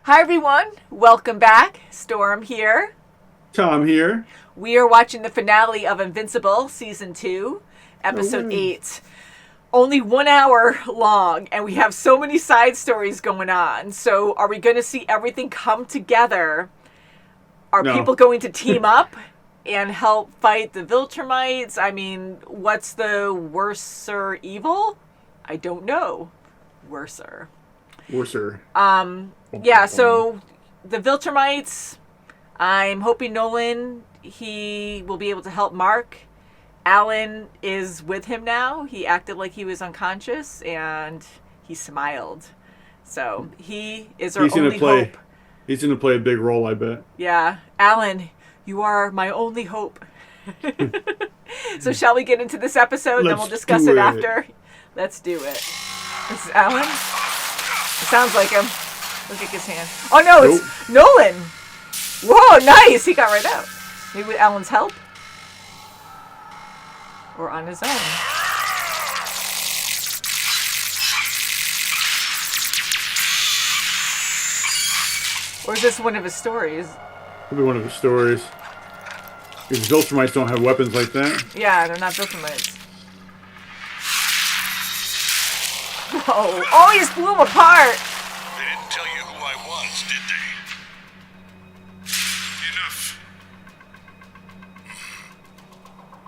Hi everyone, welcome back. Storm here. Tom here. We are watching the finale of Invincible Season 2, Episode 8. Only 1 hour long, and we have so many side stories going on. So are we going to see everything come together? Are people going to team up and help fight the Viltrumites? I mean, what's the worser evil? I don't know. Worser. Yeah, so the Viltrumites, I'm hoping Nolan, he will be able to help Mark. Alan is with him now. He acted like he was unconscious, and he smiled. So he is our only hope. He's going to play a big role, I bet. Yeah. Alan, you are my only hope. So shall we get into this episode, then we'll discuss it after? Let's do it. This is Alan. It sounds like him. Look at his hand. Oh, no, it's Nolan. Whoa, nice. He got right out. Maybe with Alan's help? Or on his own. Or is this one of his stories? Could be one of his stories. Because Viltrumites don't have weapons like that. Yeah, they're not Viltrumites. Oh, he just blew him apart. They didn't tell you who I was, did they? Enough.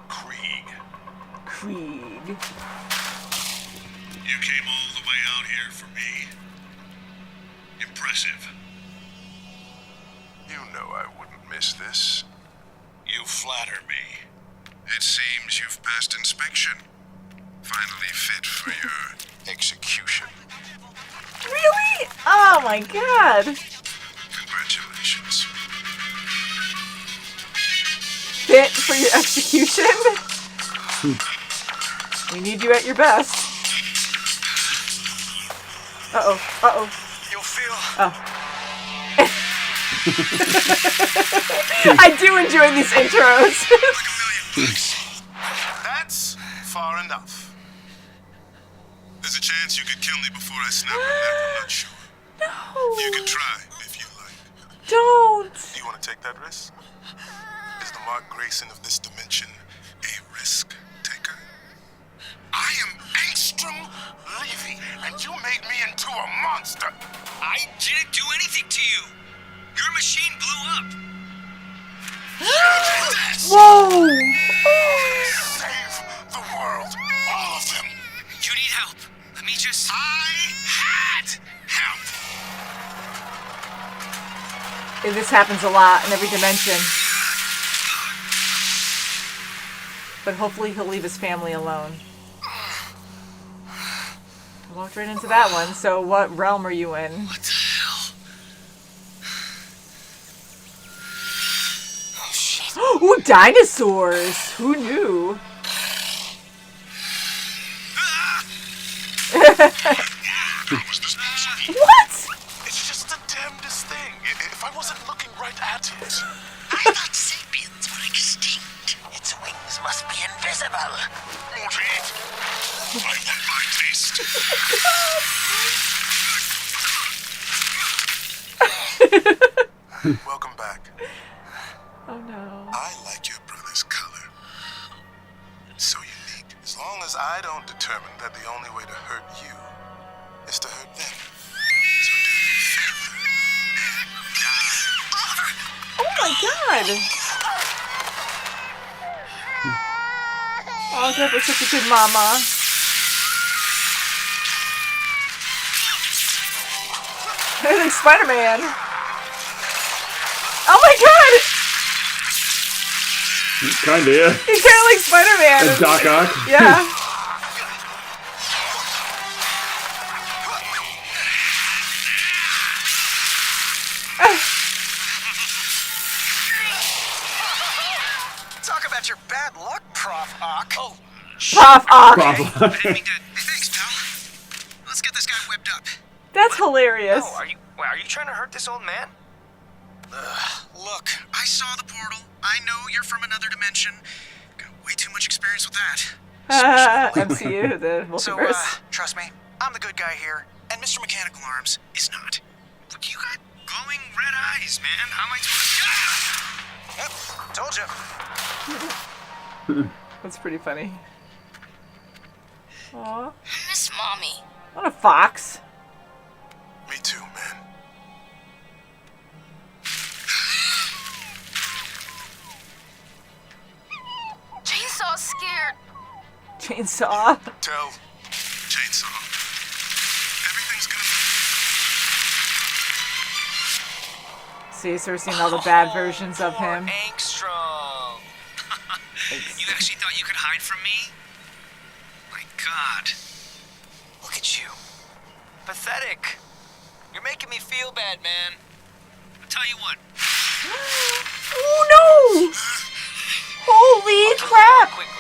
Krieg. You came all the way out here for me. Impressive. You know I wouldn't miss this. You flatter me. It seems you've passed inspection. Finally fit for your execution. Really? Oh my god. Congratulations. Fit for your execution? We need you at your best. Uh-oh. You'll feel... Oh. I do enjoy these intros. That's far enough. There's a chance you could kill me before I snap my neck, I'm not sure. No. You can try, if you like. Don't. Do you want to take that risk? Is the Mark Grayson of this dimension a risk taker? I am Angstrom Levy, and you made me into a monster. I didn't do anything to you. Your machine blew up. Whoa. Save the world. All of them. You need help. Let me just... I had help. This happens a lot in every dimension. But hopefully he'll leave his family alone. I walked right into that one. So what realm are you in? What the hell? Oh, shit. Ooh, dinosaurs! Who knew? How was this possible? What? It's just the damnedest thing. If I wasn't looking right at it. I thought sapiens were extinct. Its wings must be invisible. Won't eat. I want my taste. Welcome back. Oh no. I like your brother's color. It's so unique. As long as I don't determine that the only way to hurt you is to hurt them. So do me a favor and die. Oh my god. Oh, that was such a good mama. They're like Spider-Man. Oh my god! Kinda, yeah. He's kind of like Spider-Man. And Doc Ock. Yeah. Talk about your bad luck, Prof. Ock. Oh, Prof. Ock. I didn't mean to... Hey, thanks, pal. Let's get this guy whipped up. That's hilarious. Oh, are you trying to hurt this old man? Look, I saw the portal. I know you're from another dimension. Got way too much experience with that. MCU, the Multiverse. So, trust me, I'm the good guy here, and Mr. Mechanical Arms is not. Look, you got this, man. How am I supposed to... Yep, told you. That's pretty funny. Aw. Miss Mommy. What a fox. Me too, man. Chainsaw's scared. Chainsaw. Tell Chainsaw. Everything's gonna Cecil seen all the bad versions of him. Angstrom. You actually thought you could hide from me? My God. Look at you. Pathetic. You're making me feel bad, man. I'll tell you what. Oh no! Holy crap! Quickly.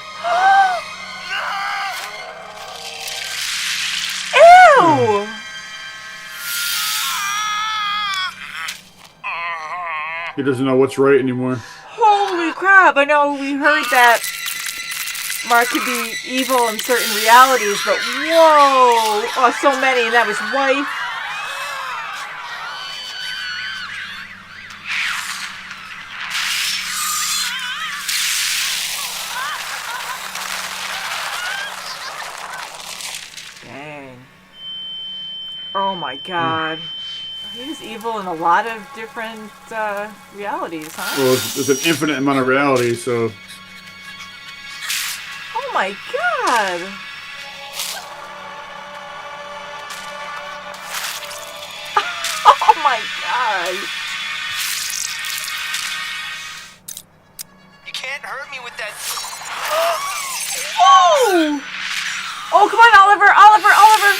Ew! He doesn't know what's right anymore. Holy crap! I know we heard that Mark could be evil in certain realities, but whoa! Oh, so many, and that was wife. Dang. Oh my god. He's evil in a lot of different realities, huh? Well, there's an infinite amount of reality, so... Oh my god! Oh my god! You can't hurt me with that. Whoa! Oh, come on, Oliver! Oliver! Oliver!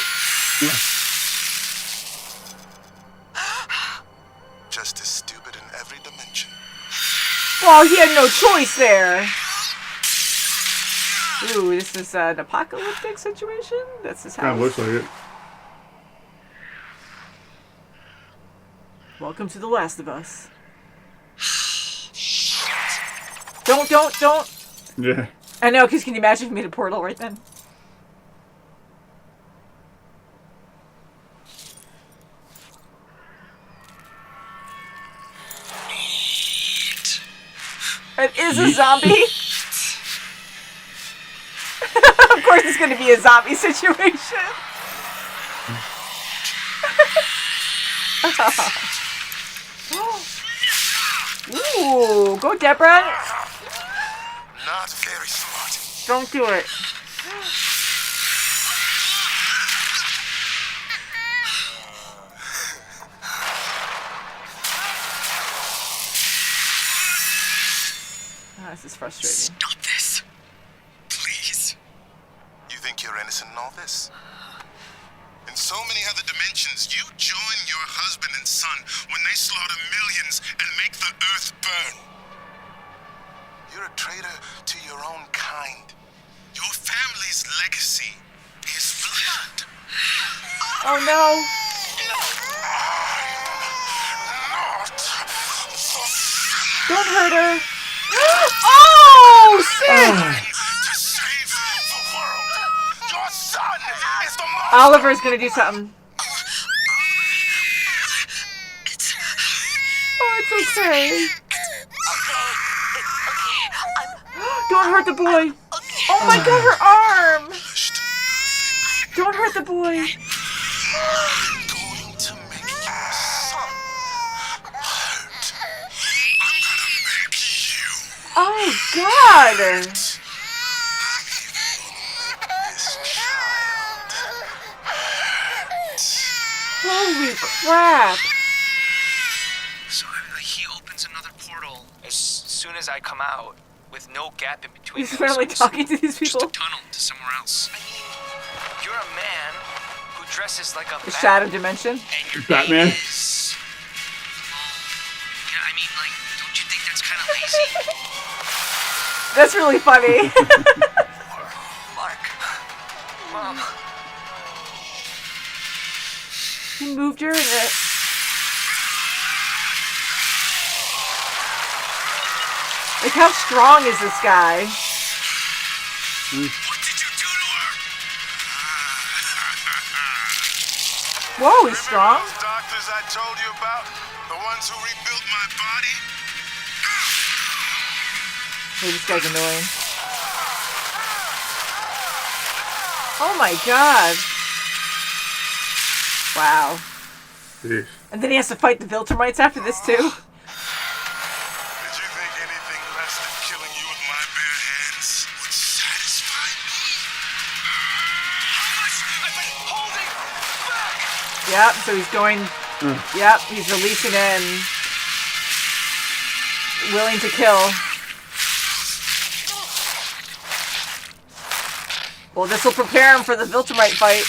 just as stupid in every dimension. Well, he had no choice there. Ooh, this is an apocalyptic situation? That's his Kind of house. looks like it. Welcome to The Last of Us. Don't. Yeah. I know, because can you imagine if you made a portal right then? It is a zombie. Of course it's going to be a zombie situation. Ooh, go Deborah. Not very smart. Don't do it. Oh, this is frustrating. Stop this. Please. You think you're innocent in all this? In so many other dimensions, you join your husband and son when they slaughter millions and make the earth burn. You're a traitor to your own kind. Your family's legacy is blood. Oh no. Don't hurt her. Oh, shit! To save the world. Your son is the most... Oliver's gonna do something. Oh, it's okay. Don't hurt the boy. Oh my god, her arm. Don't hurt the boy. I'm going to make your son hurt. I'm gonna make you Oh god. this child hurt. Holy crap. So he opens another portal as soon as I come out, with no gap in between. He's them, finally so it's talking to these just people. a tunnel to somewhere else. I mean, you're a man who dresses like a The bat, shadow dimension. and your Batman? name is... Yeah, I mean, like, don't you think that's kind of lazy? That's really funny. Mark. Mom. He moved her in it. Like, how strong is this guy? What did you do to her? Whoa, he's strong. Dark monsters I told you about? The ones who rebuilt my body? Hey, this guy's annoying. Oh my god. Wow. Jeez. And then he has to fight the Viltrumites after this too? Did you think anything less than killing you with my bare hands would satisfy me? How much I've been holding back? Yep, so he's going... Yep, he's releasing it and... willing to kill. Well, this will prepare him for the Viltrumite fight.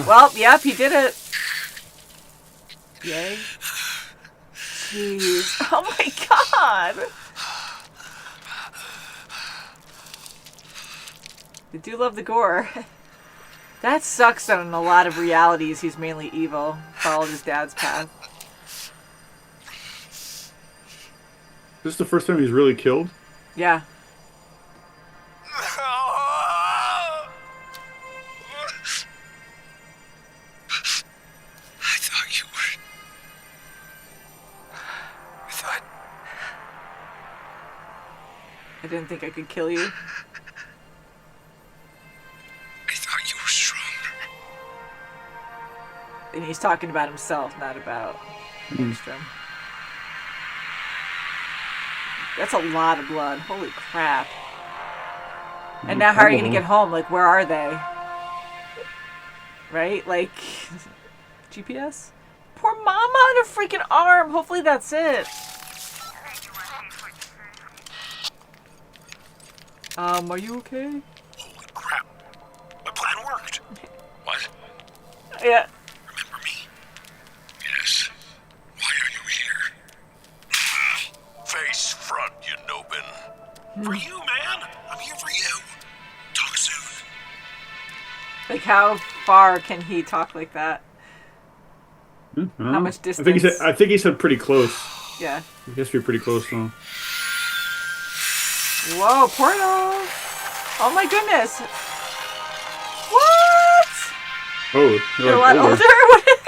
Well, yep, he did it. Yay. Jeez. Oh my god. I do love the gore. That sucks that in a lot of realities he's mainly evil. Followed his dad's path. This is the first time he's really killed? Yeah. I didn't think I could kill you. I thought you were stronger. And he's talking about himself, not about Angstrom. That's a lot of blood. Holy crap. And now how are you going to get home? Like, where are they? Right? Like, GPS? Poor mama on her freaking arm. Hopefully that's it. Are you okay? Holy crap. My plan worked. What? Yeah. Remember me? Yes. Why are you here? Face front, you Nobin. For you, man. I'm here for you. Talk soon. Like, how far can he talk like that? How much distance? I think he said pretty close. Yeah. He has to be pretty close, though. Whoa, portal! Oh my goodness! What? Oh, You're a lot older? What is...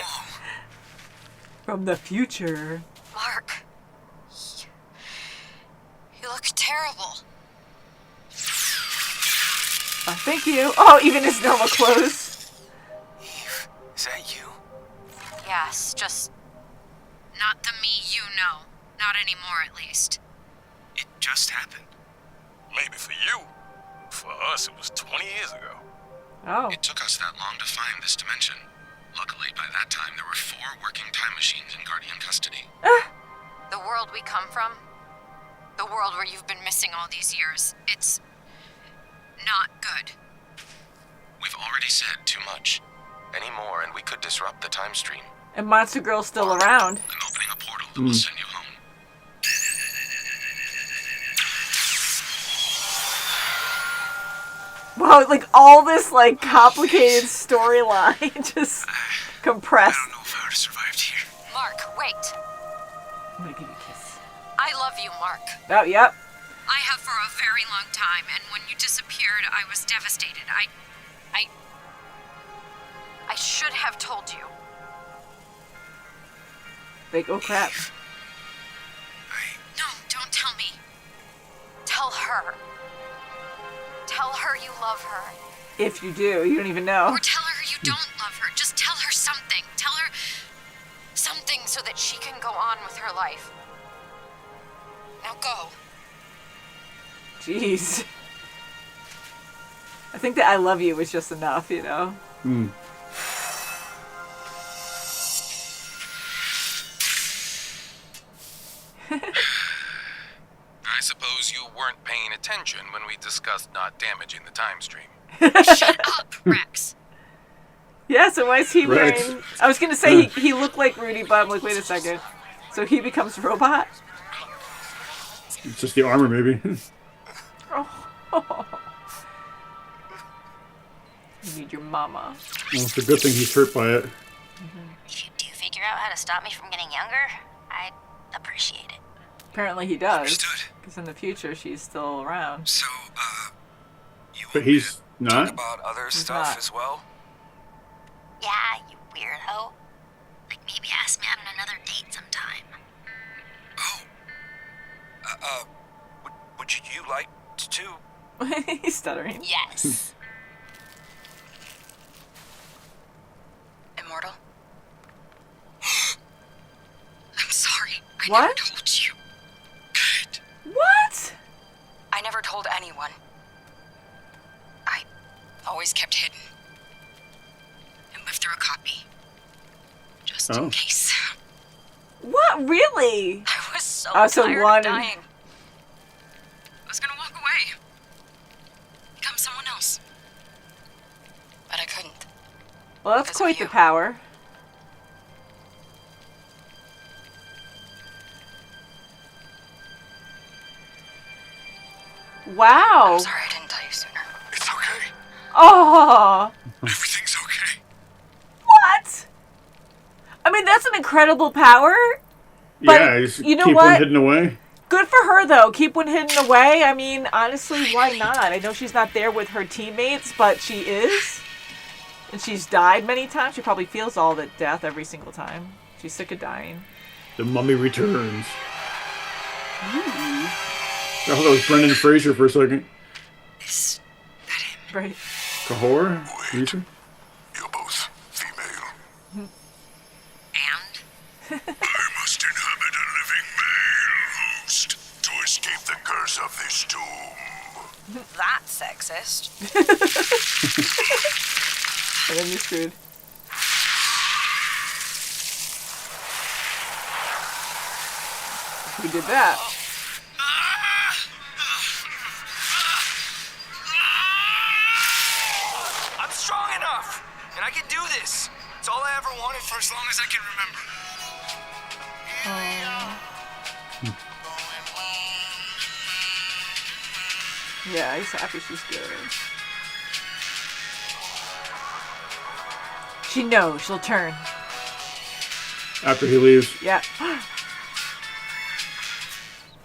From the future. Mark. You look terrible. Thank you. Oh, even his normal clothes. Eve, is that you? Yes, just not the me you know. Not anymore, at least. It just happened. Maybe for you. For us, it was 20 years ago. Oh. It took us that long to find this dimension. Luckily, by that time, there were 4 working time machines in Guardian custody. The world we come from, the world where you've been missing all these years, it's not good. We've already said too much. Any more, and we could disrupt the time stream. And Monster Girl's still around. I'm opening a portal that will send you home. Wow, like all this like complicated storyline just compressed. I don't know if I would have survived here. Mark, wait. I'm gonna give you a kiss. I love you, Mark. Oh, yep. I have for a very long time, and when you disappeared, I was devastated. I should have told you. Like, oh crap. No, don't tell me. Tell her. Tell her you love her. If you do, you don't even know. Or tell her you don't love her. Just tell her something. Tell her something so that she can go on with her life. Now go. Jeez. I think that I love you was just enough, you know? I suppose you weren't paying attention when we discussed not damaging the time stream. Shut up, Rex. Yeah, so why is he Rex. wearing... I was gonna say he looked like Rudy, but I'm like, wait a second. So he becomes robot? It's just the armor, maybe. Oh. You need your mama. Well, it's a good thing he's hurt by it. If you do figure out how to stop me from getting younger, I'd appreciate it. Apparently he does. Understood. Because in the future, she's still around. So, you But want me he's to not. talk about other stuff not. as well? Yeah, you weirdo. Like maybe ask me out on another date sometime. Oh. Would you like to? He's stuttering. Yes. Immortal? I'm sorry. I What? never told you. What? I never told anyone. I always kept hidden. And lived through a copy. Just Oh. in case. What? Really? I was so So tired one- of dying. I was gonna walk away. Become someone else. But I couldn't. Well, that's Because of quite the you. power. Wow. I'm sorry I didn't tell you sooner. It's okay. Oh. Everything's okay. What? I mean, that's an incredible power. But Yeah, just you know keep what? one hidden away. Good for her, though. Keep one hidden away. I mean, honestly, why not? I know she's not there with her teammates, but she is. And she's died many times. She probably feels all the death every single time. She's sick of dying. The mummy returns. I thought that was Brendan Fraser for a second. Is that him? Right. Kahor? Reason? You're both female. And? I must inhabit a living male host to escape the curse of this tomb. That's sexist. And then you're screwed. Who did that? I'm strong enough, and I can do this. It's all I ever wanted for as long as I can remember. Yeah, he's happy she's good. She knows she'll turn. After he leaves. Yeah.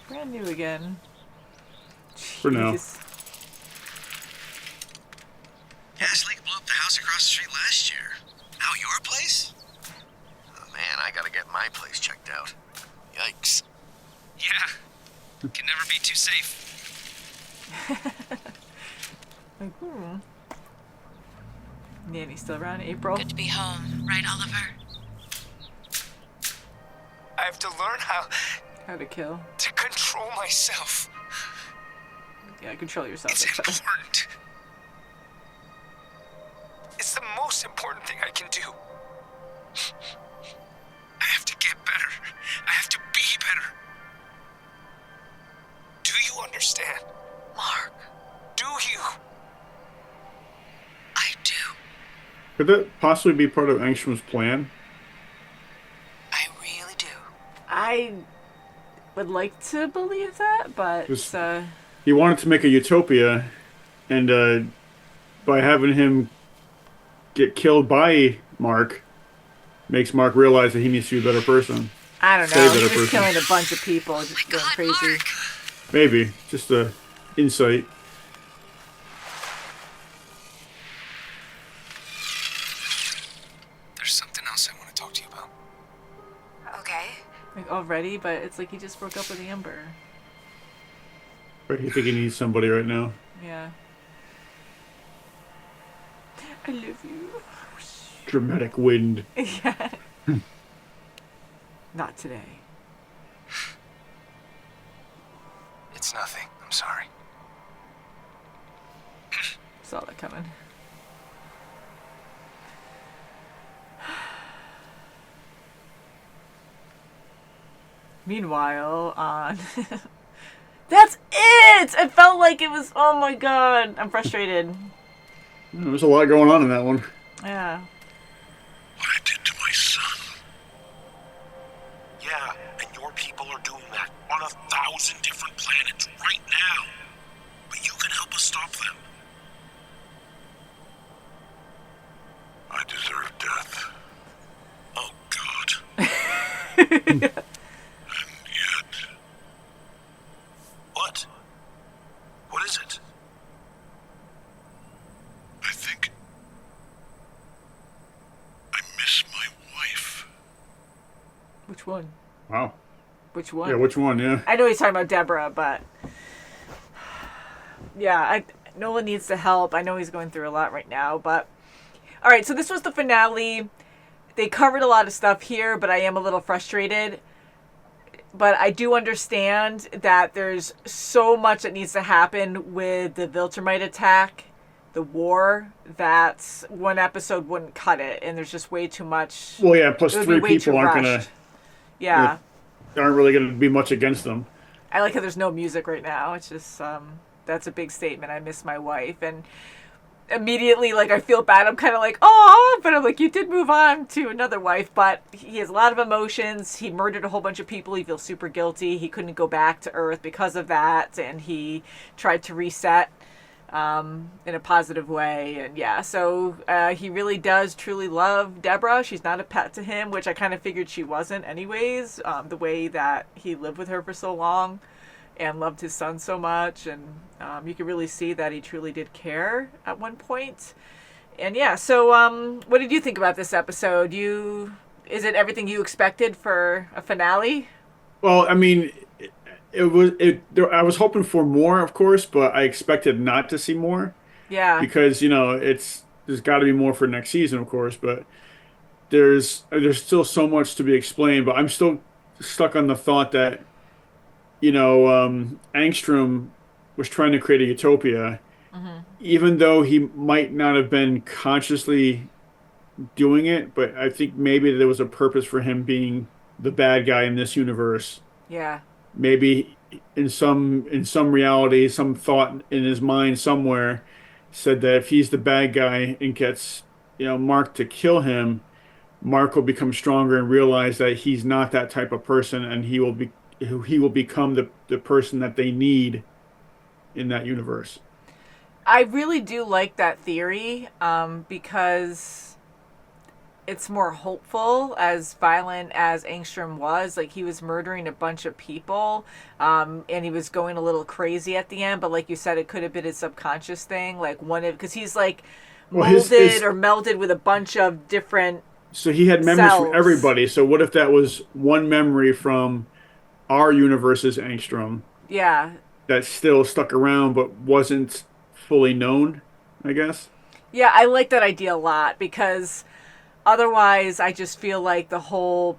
Brand new again. For now. Jeez. Yeah, Sleek blew up the house across the street last year. Now your place? Oh man, I gotta get my place checked out. Yikes. Yeah. Can never be too safe. Like, Nanny's still around, April. Good to be home, right, Oliver? I have to learn how How to kill. to control myself. Yeah, control yourself. It's That's better. important. It's the most important thing I can do. I have to get better. I have to be better. Do you understand? Mark, Do you? I do. Could that possibly be part of Angstrom's plan? I really do. I would like to believe that, but This- uh, He wanted to make a utopia, and by having him get killed by Mark, makes Mark realize that he needs to be a better person. I don't Stay know. better He was person. killing a bunch of people, just going God, crazy. Mark. Maybe. Just a insight. There's something else I want to talk to you about. Okay. Like already, but it's like he just broke up with Amber. Right, you think he needs somebody right now. Yeah. I love you. Dramatic wind. Yeah. Not today. It's nothing. I'm sorry. Saw that coming. Meanwhile, on... That's it! It felt like it was... Oh my god. I'm frustrated. There's a lot going on in that one. Yeah. What I did to my son. Yeah, and your people are doing that on 1,000 different planets right now. But you can help us stop them. And yet... What? What is it? I think... I miss my wife. Which one? Wow. Which one? Yeah, which one? Yeah. I know he's talking about Deborah, but yeah, Nolan needs the help. I know he's going through a lot right now, but all right. So this was the finale. They covered a lot of stuff here, but I am a little frustrated. But I do understand that there's so much that needs to happen with the Viltrumite attack, the war, that one episode wouldn't cut it, and there's just way too much. Well, yeah. Plus, It would be 3 way people too aren't rushed. gonna. Yeah. Aren't really gonna be much against them. I like how there's no music right now. It's just, that's a big statement. I miss my wife. And immediately, like, I feel bad. I'm kind of like, oh, but I'm like, you did move on to another wife. But he has a lot of emotions. He murdered a whole bunch of people. He feels super guilty. He couldn't go back to Earth because of that. And he tried to reset in a positive way. And yeah, so he really does truly love Deborah. She's not a pet to him, which I kind of figured she wasn't anyways, the way that he lived with her for so long and loved his son so much. And you could really see that he truly did care at one point. And yeah, so what did you think about this episode? Is it everything you expected for a finale? Well, I mean, I was hoping for more, of course, but I expected not to see more. Yeah. Because, there's got to be more for next season, of course, but there's still so much to be explained. But I'm still stuck on the thought that, Angstrom was trying to create a utopia, even though he might not have been consciously doing it, but I think maybe there was a purpose for him being the bad guy in this universe. Yeah. Maybe in some reality, some thought in his mind somewhere said that if he's the bad guy and gets Mark to kill him, Mark will become stronger and realize that he's not that type of person, and he will become the person that they need in that universe. I really do like that theory because it's more hopeful, as violent as Angstrom was. Like, he was murdering a bunch of people, and he was going a little crazy at the end. But like you said, it could have been a subconscious thing. Like, because he's like molded or melded with a bunch of different. So he had memories cells. from everybody. So what if that was one memory from our universe's Angstrom? Yeah. That still stuck around but wasn't fully known, I guess. Yeah, I like that idea a lot because otherwise I just feel like the whole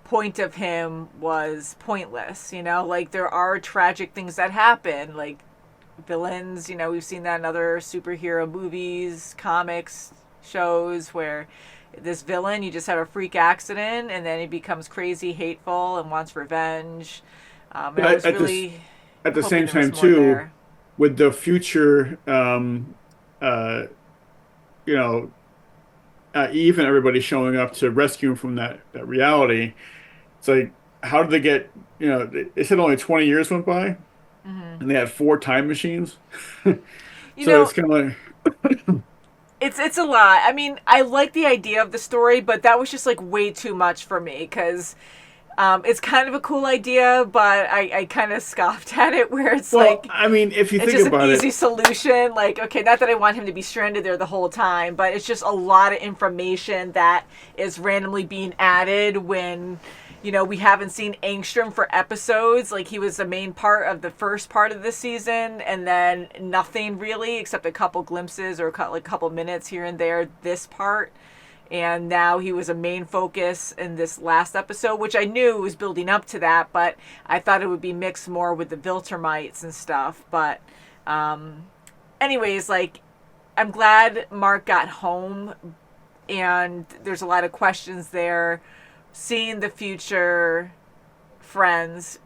point of him was pointless, Like, there are tragic things that happen, like villains, we've seen that in other superhero movies, comics, shows, where this villain, you just have a freak accident and then he becomes crazy, hateful, and wants revenge. And I was really at the same hoping there time was more too, there. with the future, Eve and everybody showing up to rescue him from that reality. It's like, how did they get? They said only 20 years went by, and they had 4 time machines. It's kind of like. It's a lot. I mean, I like the idea of the story, but that was just like way too much for me because it's kind of a cool idea, but I kind of scoffed at it where it's I mean, if you think just about an easy solution. Like, okay, not that I want him to be stranded there the whole time, but it's just a lot of information that is randomly being added when, we haven't seen Angstrom for episodes. Like, he was the main part of the first part of this season, and then nothing really except a couple glimpses or a couple minutes here and there this part. And now he was a main focus in this last episode, which I knew was building up to that, but I thought it would be mixed more with the Viltrumites and stuff. But anyways, like, I'm glad Mark got home, and there's a lot of questions there. Seeing the future friends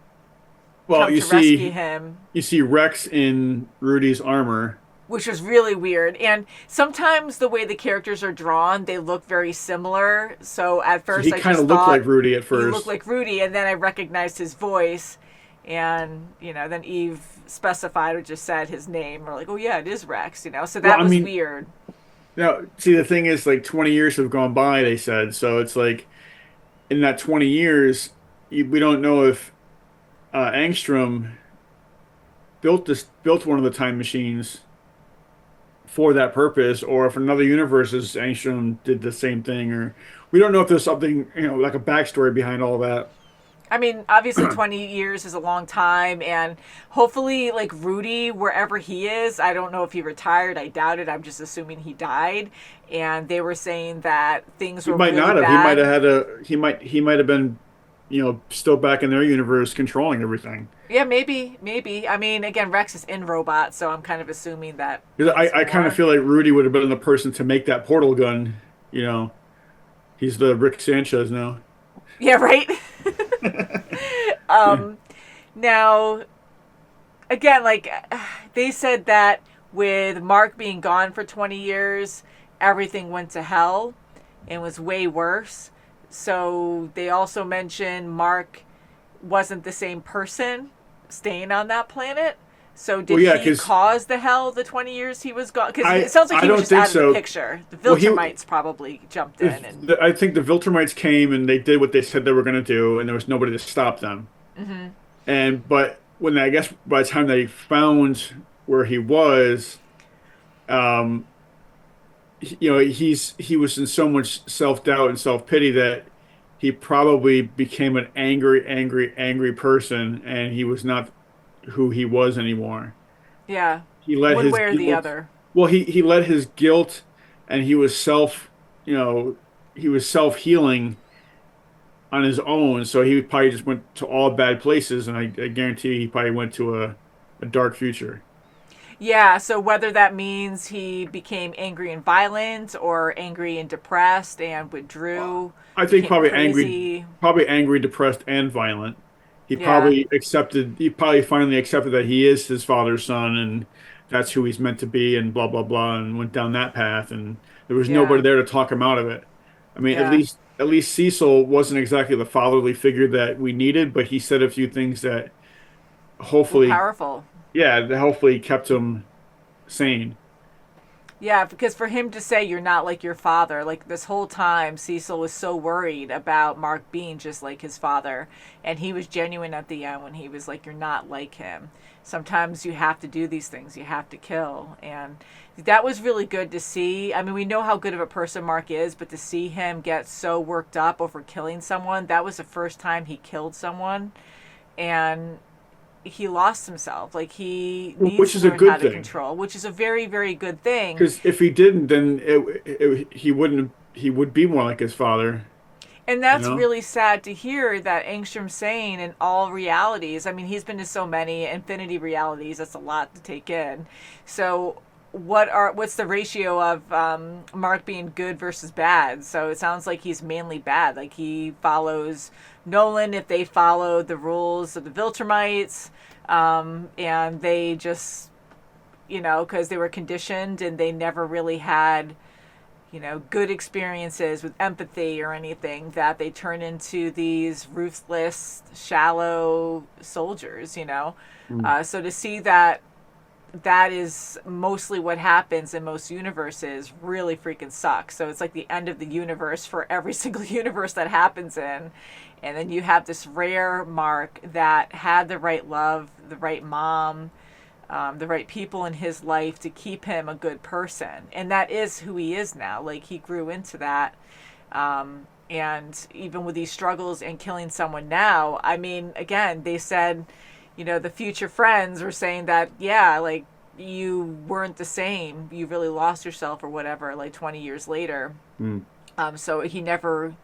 come to rescue him. You see Rex in Rudy's armor, which was really weird. And sometimes the way the characters are drawn, they look very similar. So at first, he kind of looked like Rudy at first. He looked like Rudy, and then I recognized his voice. And, then Eve specified or just said his name. We're like, oh, yeah, it is Rex, So that was weird. Now, see, the thing is, like, 20 years have gone by, they said. So it's like, in that 20 years, we don't know if Angstrom built one of the time machines for that purpose, or if another universe's Angstrom did the same thing, or we don't know if there's something, like a backstory behind all that. I mean, obviously 20 years is a long time, and hopefully, like, Rudy, wherever he is, I don't know if he retired, I doubt it, I'm just assuming he died, and they were saying that things He were might really not have. He might bad. have had he might have been, still back in their universe controlling everything. Yeah, maybe. I mean, again, Rex is in Robot, so I'm kind of assuming that 'Cause he's I kind of more. feel like Rudy would have been the person to make that portal gun. You know, he's the Rick Sanchez now. Yeah, right? Now, again, like, they said that with Mark being gone for 20 years, everything went to hell and was way worse. So they also mentioned Mark wasn't the same person staying on that planet. So Well, did yeah, he because cause the hell the 20 years he was gone? Because it I sounds like I he was don't just think out of the so. picture. The Well, Viltrumites probably jumped in and. I think the Viltrumites came and they did what they said they were going to do, and there was nobody to stop them. But when I guess by the time they found where he was, um, he was in so much self-doubt and self-pity that he probably became an angry, angry, angry person, and he was not who he was anymore. Yeah, He let one his way or the guilt, other. well, he let his guilt, and you know, he was self-healing on his own. So he probably just went to all bad places, and I guarantee he probably went to a dark future. Yeah, so whether that means he became angry and violent or angry and depressed and withdrew, I think became crazy. probably angry, depressed, and violent. Yeah, He probably finally accepted that he is his father's son, and that's who he's meant to be, and blah blah blah, and went down that path, and there was nobody yeah, there to talk him out of it. I mean, yeah. at least Cecil wasn't exactly the fatherly figure that we needed, but he said a few things that Well, hopefully, powerful. yeah, that hopefully kept him sane. Yeah, because for him to say you're not like your father, like this whole time, Cecil was so worried about Mark being just like his father. And he was genuine at the end when he was like, you're not like him. Sometimes you have to do these things, you have to kill. And that was really good to see. I mean, we know how good of a person Mark is, but to see him get so worked up over killing someone, that was the first time he killed someone. And he lost himself. Like he needs Which to is a learn how good to thing. control, which is a very, very good thing. Because if he didn't, then he wouldn't. He would be more like his father, And you that's know? really sad to hear that Angstrom's saying in all realities. I mean, he's been to so many infinity realities. That's a lot to take in. So, what's the ratio of Mark being good versus bad? So it sounds like he's mainly bad. Like he follows Nolan if they follow the rules of the Viltrumites, and they just because they were conditioned and they never really had good experiences with empathy or anything, that they turn into these ruthless, shallow soldiers. Mm. So to see that that is mostly what happens in most universes really freaking sucks. So it's like the end of the universe for every single universe that happens in. And then you have this rare Mark that had the right love, the right mom, the right people in his life to keep him a good person. And that is who he is now. Like, he grew into that. And even with these struggles and killing someone now, I mean, again, they said, the future friends were saying that, yeah, like, you weren't the same. You really lost yourself or whatever, like 20 years later. Mm. So he never.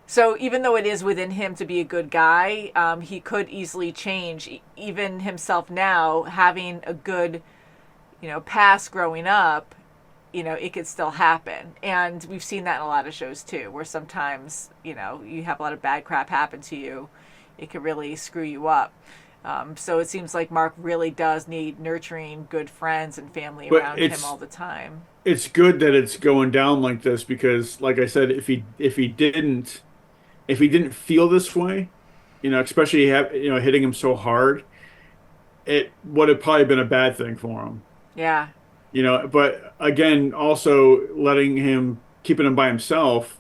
So even though it is within him to be a good guy, he could easily change. Even himself now, having a good, past growing up, it could still happen. And we've seen that in a lot of shows too, where sometimes, you have a lot of bad crap happen to you. It could really screw you up. So it seems like Mark really does need nurturing good friends and family But around him all the time. it's good that it's going down like this because, like I said, if he didn't feel this way, especially hitting him so hard, it would have probably been a bad thing for him. Yeah. But again, also keeping him by himself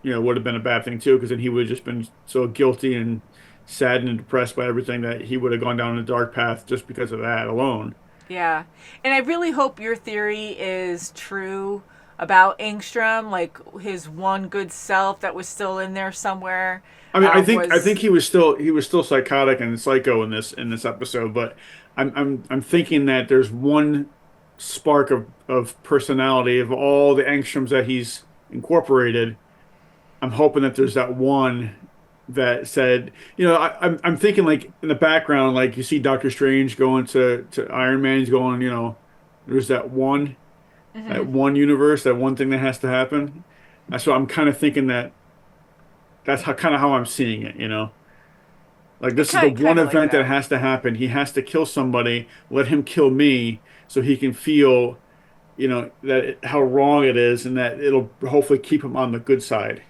would have been a bad thing too, because then he would have just been so guilty and saddened and depressed by everything that he would have gone down a dark path just because of that alone. Yeah. And I really hope your theory is true about Angstrom, like his one good self that was still in there somewhere. I mean, I Was think he was still psychotic and psycho in this episode, but I'm thinking that there's one spark of personality of all the angstroms that he's incorporated. I'm hoping that there's that one that said, I'm thinking like in the background, like you see Doctor Strange going to Iron Man, he's going, there's that one universe, that one thing that has to happen. That's what I'm kind of thinking that's how I'm seeing it. Like this is the one kind of like event that that. has to happen. He has to kill somebody, let him kill me so he can feel, how wrong it is and that it'll hopefully keep him on the good side.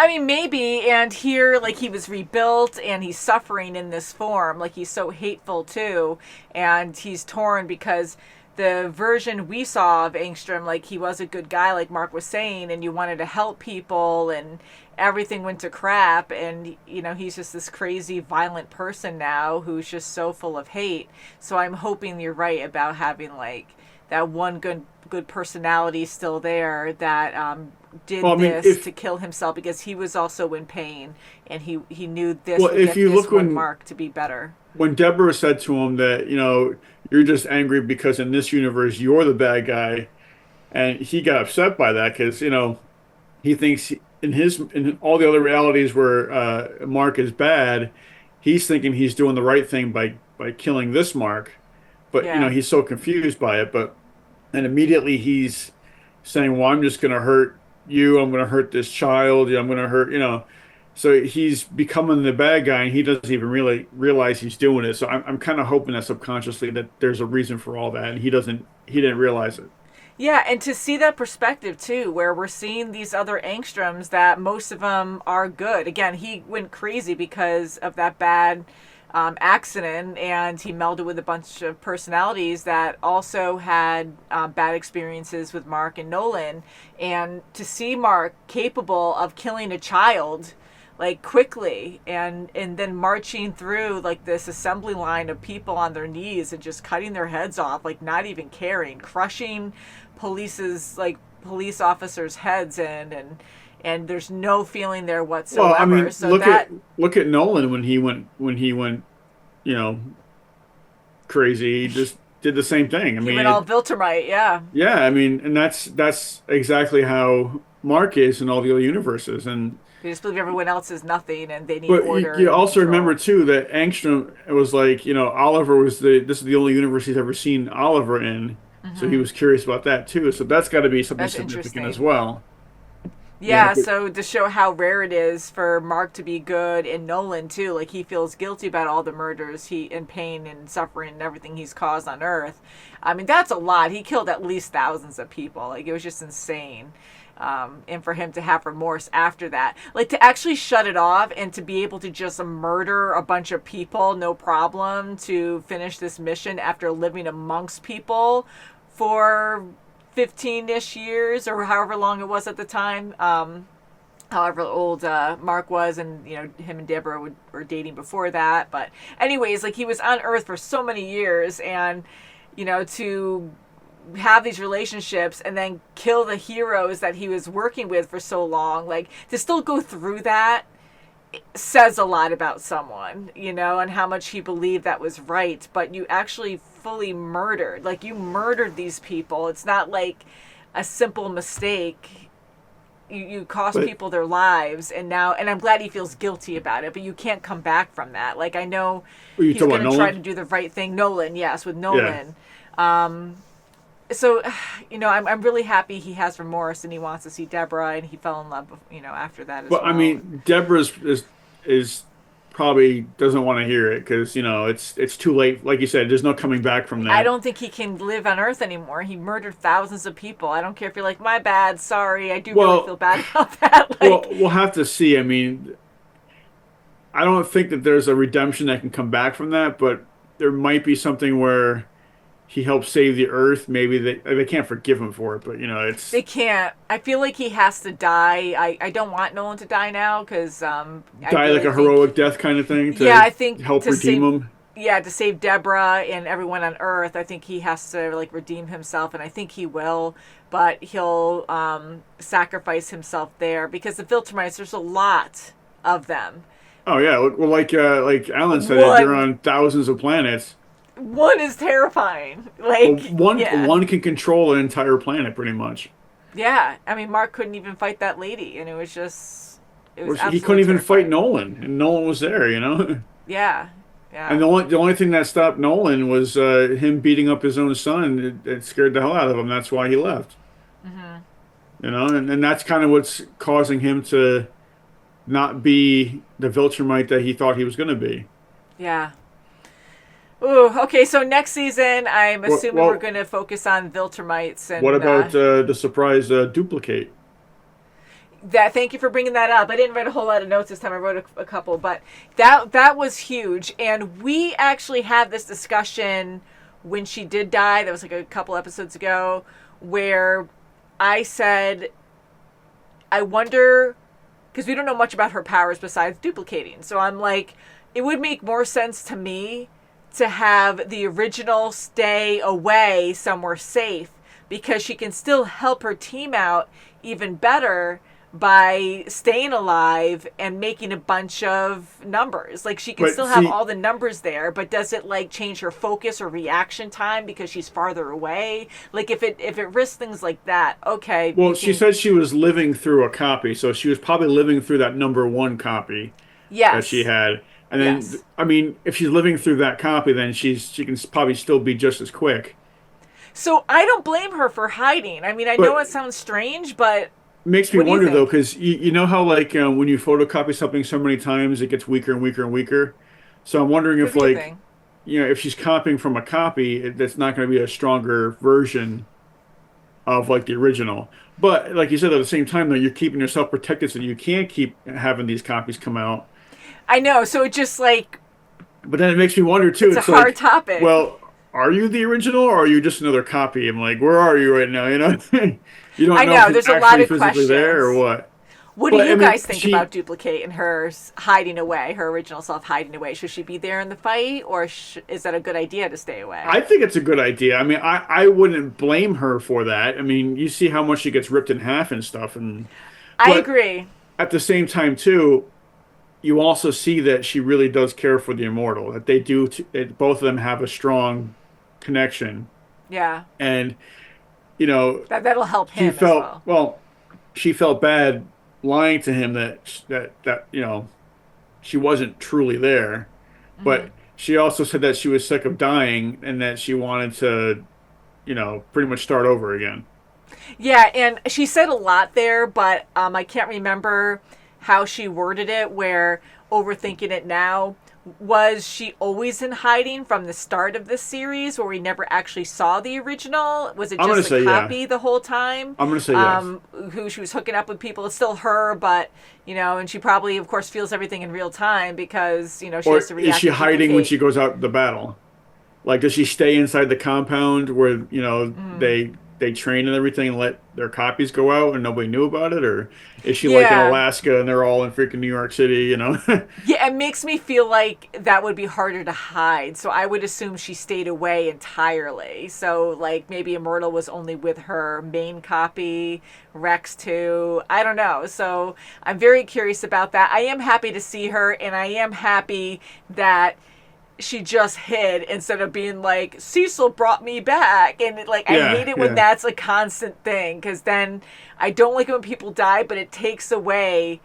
I mean, maybe, and here, like, he was rebuilt, and he's suffering in this form. Like, he's so hateful, too, and he's torn because the version we saw of Angstrom, like, he was a good guy, like Mark was saying, and you wanted to help people, and everything went to crap, and, he's just this crazy, violent person now who's just so full of hate. So I'm hoping you're right about having, like, that one good personality still there that did this to kill himself because he was also in pain and he knew this would get this one Mark to be better. When Deborah said to him that, you're just angry because in this universe you're the bad guy, and he got upset by that because, he thinks in all the other realities where Mark is bad, he's thinking he's doing the right thing by killing this Mark. But, he's so confused by it. And immediately he's saying, well, I'm just going to hurt you. I'm going to hurt this child. I'm going to hurt. So he's becoming the bad guy, and he doesn't even really realize he's doing it. So I'm kind of hoping that subconsciously that there's a reason for all that, and he didn't realize it. Yeah, and to see that perspective, too, where we're seeing these other angstroms that most of them are good. Again, he went crazy because of that bad accident, and he melded with a bunch of personalities that also had bad experiences with Mark and Nolan. And to see Mark capable of killing a child like quickly and then marching through like this assembly line of people on their knees and just cutting their heads off, like not even caring, crushing police officers' heads in, and there's no feeling there whatsoever. Well, I mean, so look at Nolan when he went, crazy. He just did the same thing. I mean, went all Viltrumite, yeah. Yeah, I mean, and that's exactly how Mark is in all the other universes, and They just believe everyone else is nothing, and they need but order. you also control. remember too that Angstrom was like, Oliver was this is the only universe he's ever seen Oliver in, so he was curious about that too. So that's got to be something That's significant as interesting. well. Yeah, so to show how rare it is for Mark to be good, and Nolan too, like he feels guilty about all the murders and pain and suffering and everything he's caused on Earth. I mean, that's a lot. He killed at least thousands of people. Like it was just insane. And for him to have remorse after that, like to actually shut it off and to be able to just murder a bunch of people, no problem, to finish this mission after living amongst people for 15-ish years or however long it was at the time, however old Mark was, and him and Deborah were dating before that. But anyways, like he was on Earth for so many years, and to have these relationships and then kill the heroes that he was working with for so long, like to still go through that says a lot about someone, and how much he believed that was right. But you actually fully murdered, like you murdered these people. It's not like a simple mistake. You cost people their lives, and I'm glad he feels guilty about it, but you can't come back from that. Like I know he's going to try to do the right thing. Nolan, yes, with Nolan. Yeah. So, I'm really happy he has remorse and he wants to see Deborah, and he fell in love, after that as well. Well, I mean, Deborah is probably doesn't want to hear it because it's too late. Like you said, there's no coming back from that. I don't think he can live on Earth anymore. He murdered thousands of people. I don't care if you're like, my bad, sorry. I do really feel bad about that. Well, we'll have to see. I mean, I don't think that there's a redemption that can come back from that, but there might be something where he helped save the Earth, maybe they can't forgive him for it. But it's They can't. I feel like he has to die. I don't want Nolan to die now because I die really like a think, heroic death kind of thing to yeah, I think help to redeem save, him. yeah, to save Deborah and everyone on Earth. I think he has to like redeem himself, and I think he will. But he'll sacrifice himself there because the Viltrumites, there's a lot of them. Oh yeah, well, like Alan said, One. they're on thousands of planets. One is terrifying. Well, Like, one yeah. one can control an entire planet pretty much. Yeah, I mean, Mark couldn't even fight that lady, and it was just, it was He couldn't even fight terrifying. Nolan, and Nolan was there. Yeah, yeah. And the only thing that stopped Nolan was him beating up his own son. It scared the hell out of him. That's why he left. And that's kind of what's causing him to not be the Viltrumite that he thought he was going to be. Yeah. Ooh, okay, so next season, I'm assuming well, we're going to focus on Viltrumites. And What about the surprise Dupli-Kate? thank you for bringing that up. I didn't write a whole lot of notes this time. I wrote a couple, but that was huge. And we actually had this discussion when she did die. That was like a couple episodes ago, where I said, I wonder, because we don't know much about her powers besides duplicating. So I'm like, it would make more sense to me to have the original stay away somewhere safe, because she can still help her team out even better by staying alive and making a bunch of numbers. Like, she can still have all the numbers there, but does it like change her focus or reaction time because she's farther away? Like, if it risks things like that, okay. Well, she said she was living through a copy, so she was probably living through that #1 copy that she had. And then, I mean, if she's living through that copy, then she can probably still be just as quick. So I don't blame her for hiding. I mean, I know it sounds strange, but makes me wonder though, because you know how like when you photocopy something so many times, it gets weaker and weaker and weaker. So I'm wondering if like, if she's copying from a copy, that's not going to be a stronger version of like the original. But like you said, at the same time though, you're keeping yourself protected, so you can't keep having these copies come out. I know. So it just like. But then it makes me wonder too. It's a hard topic. Well, are you the original or are you just another copy? I'm like, where are you right now? You don't know if there's you're a lot of physically questions there or what. What do you guys think about Dupli-Kate and her hiding away, her original self hiding away? Should she be there in the fight, or is that a good idea to stay away? I think it's a good idea. I mean, I wouldn't blame her for that. I mean, you see how much she gets ripped in half and stuff. I agree. At the same time, too, you also see that she really does care for the immortal. That they do. Both of them have a strong connection. Yeah. And, that'll help him as well. Well, she felt bad lying to him that she wasn't truly there, but she also said that she was sick of dying and that she wanted to pretty much start over again. Yeah, and she said a lot there, but I can't remember how she worded it, where overthinking it now, was she always in hiding from the start of this series, where we never actually saw the original? Was it just a copy the whole time? I'm going to say yes. Who she was hooking up with people. It's still her, but, and she probably, of course, feels everything in real time because, she has to react. Is she hiding when she goes out to battle? Like, does she stay inside the compound where, they train and everything and let their copies go out and nobody knew about it? Or is she like in Alaska and they're all in freaking New York City, Yeah, it makes me feel like that would be harder to hide. So I would assume she stayed away entirely. So like maybe Immortal was only with her main copy, Rex too. I don't know. So I'm very curious about that. I am happy to see her, and I am happy that she just hid instead of being like, Cecil brought me back. And I hate it when that's a constant thing, because then I don't like it when people die, but it takes away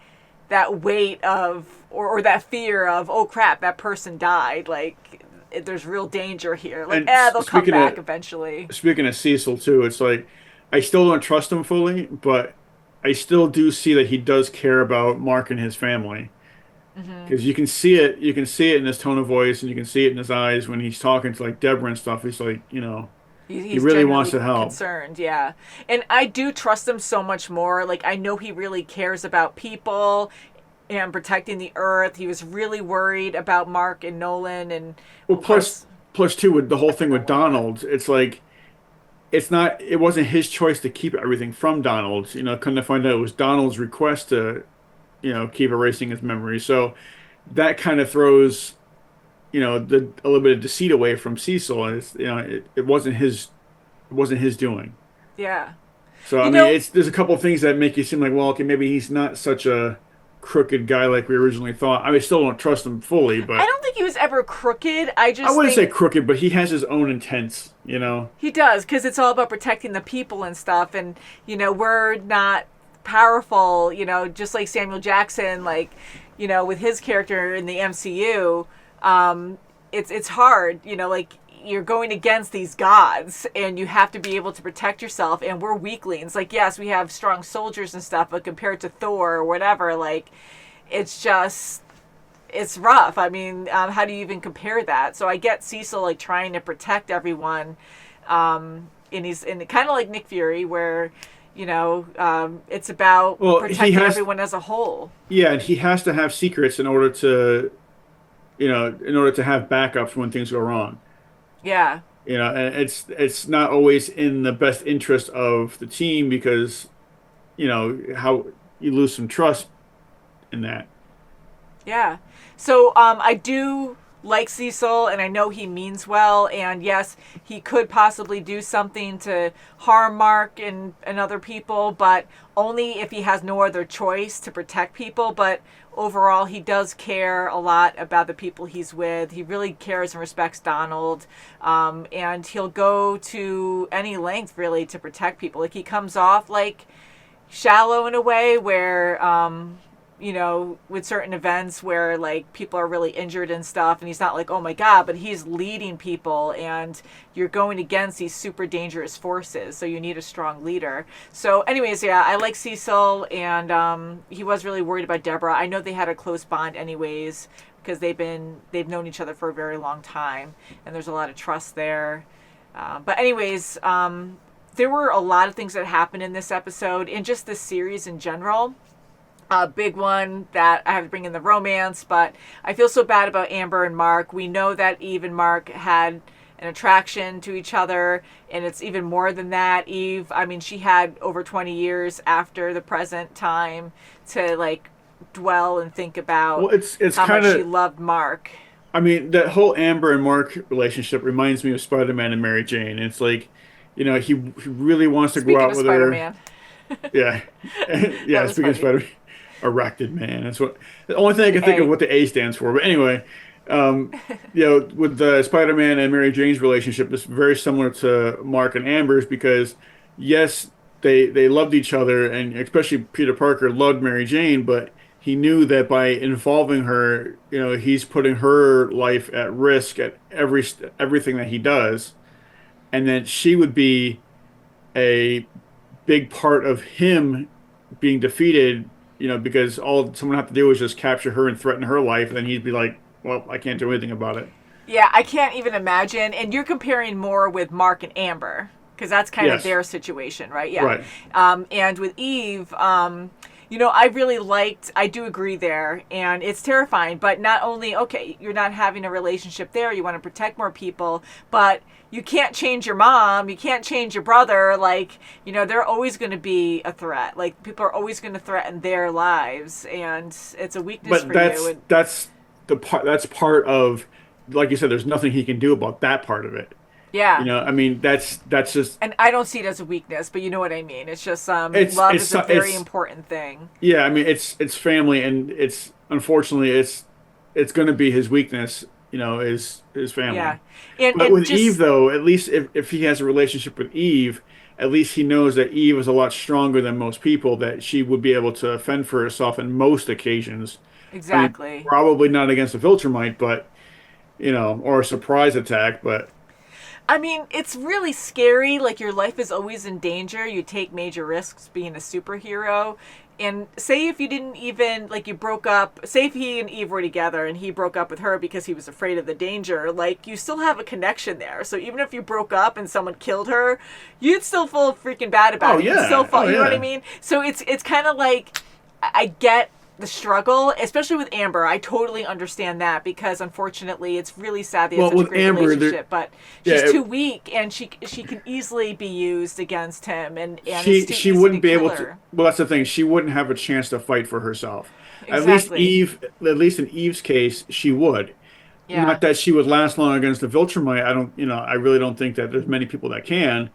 that weight of, or that fear of, oh crap, that person died. Like, there's real danger here. Like, they'll come back eventually. Speaking of Cecil too, it's like, I still don't trust him fully, but I still do see that he does care about Mark and his family. Because you can see it in his tone of voice, and you can see it in his eyes when he's talking to like Deborah and stuff. He's like, he really wants to help. Concerned, yeah. And I do trust him so much more. Like, I know he really cares about people and protecting the Earth. He was really worried about Mark and Nolan, and plus two, with the whole thing with Donald, it's like it wasn't his choice to keep everything from Donald. Come to find out it was Donald's request to, keep erasing his memory. So that kind of throws, a little bit of deceit away from Cecil. And it wasn't his doing. Yeah. So I mean, there's a couple of things that make you seem like, well, okay, maybe he's not such a crooked guy like we originally thought. I mean, still don't trust him fully, but I don't think he was ever crooked. I wouldn't say crooked, but he has his own intents, He does, because it's all about protecting the people and stuff, and we're not powerful, just like Samuel Jackson, like with his character in the MCU. It's hard, like you're going against these gods and you have to be able to protect yourself, and we're weaklings. Like, yes, we have strong soldiers and stuff, but compared to Thor or whatever, like it's rough. I mean, how do you even compare that? So I get Cecil like trying to protect everyone, and he's in kind of like Nick Fury, where it's about protecting everyone as a whole. Yeah, and he has to have secrets in order to have backups when things go wrong. Yeah. And it's not always in the best interest of the team, because, how you lose some trust in that. Yeah. So I do like Cecil, and I know he means well, and yes, he could possibly do something to harm Mark and other people, but only if he has no other choice to protect people. But overall, he does care a lot about the people he's with. He really cares and respects Donald, and he'll go to any length really to protect people. Like, he comes off like shallow in a way where with certain events where like people are really injured and stuff, and he's not like, oh my God, but he's leading people, and you're going against these super dangerous forces, so you need a strong leader. So anyways, yeah, I like Cecil, and he was really worried about Deborah. I know they had a close bond anyways, because they've known each other for a very long time, and there's a lot of trust there. But anyways, there were a lot of things that happened in this episode, and just this series in general. A big one that I have to bring in the romance, but I feel so bad about Amber and Mark. We know that Eve and Mark had an attraction to each other, and it's even more than that. Eve, I mean, she had over 20 years after the present time to like dwell and think about how much she loved Mark. I mean, that whole Amber and Mark relationship reminds me of Spider-Man and Mary Jane. It's like, he really wants to go out with Spider-Man. her. Yeah. Yeah, speaking of Spider-Man. Erected man. That's what the only thing I can think of what the A stands for. But anyway, with the Spider-Man and Mary Jane's relationship, it's very similar to Mark and Amber's, because yes, they loved each other, and especially Peter Parker loved Mary Jane, but he knew that by involving her, he's putting her life at risk at everything that he does, and then she would be a big part of him being defeated. Because all someone have to do is just capture her and threaten her life, and then he'd be like, well, I can't do anything about it. Yeah, I can't even imagine. And you're comparing more with Mark and Amber, because that's kind of their situation, right? Yeah. Right. And with Eve, I do agree there, and it's terrifying. But not only, okay, you're not having a relationship there, you want to protect more people, but you can't change your mom, you can't change your brother. Like, they're always going to be a threat. Like, people are always going to threaten their lives, and it's a weakness for you. That's part of, like you said, there's nothing he can do about that part of it. Yeah. I mean, that's just... And I don't see it as a weakness, but you know what I mean. It's just love is a very important thing. Yeah, I mean, it's family, and unfortunately, it's going to be his weakness, is his family. Yeah. But with Eve, though, at least if he has a relationship with Eve, at least he knows that Eve is a lot stronger than most people, that she would be able to fend for herself in most occasions. Exactly. I mean, probably not against a Viltrumite, but, or a surprise attack, but... I mean, it's really scary. Like, your life is always in danger. You take major risks being a superhero. And say if you didn't even, like, you broke up, say if he and Eve were together and he broke up with her because he was afraid of the danger, like, you still have a connection there. So even if you broke up and someone killed her, you'd still feel freaking bad about it. Yeah. You'd still you know what I mean? So it's kind of like, I get the struggle, especially with Amber. I totally understand that, because unfortunately it's really sad that it's such a great relationship, but she's too weak, and she can easily be used against him, and it's too she easy wouldn't to be kill able her. to. Well, that's the thing. She wouldn't have a chance to fight for herself. Exactly. At least in Eve's case, she would. Yeah. Not that she would last long against the Viltrumite. I really don't think that there's many people that can,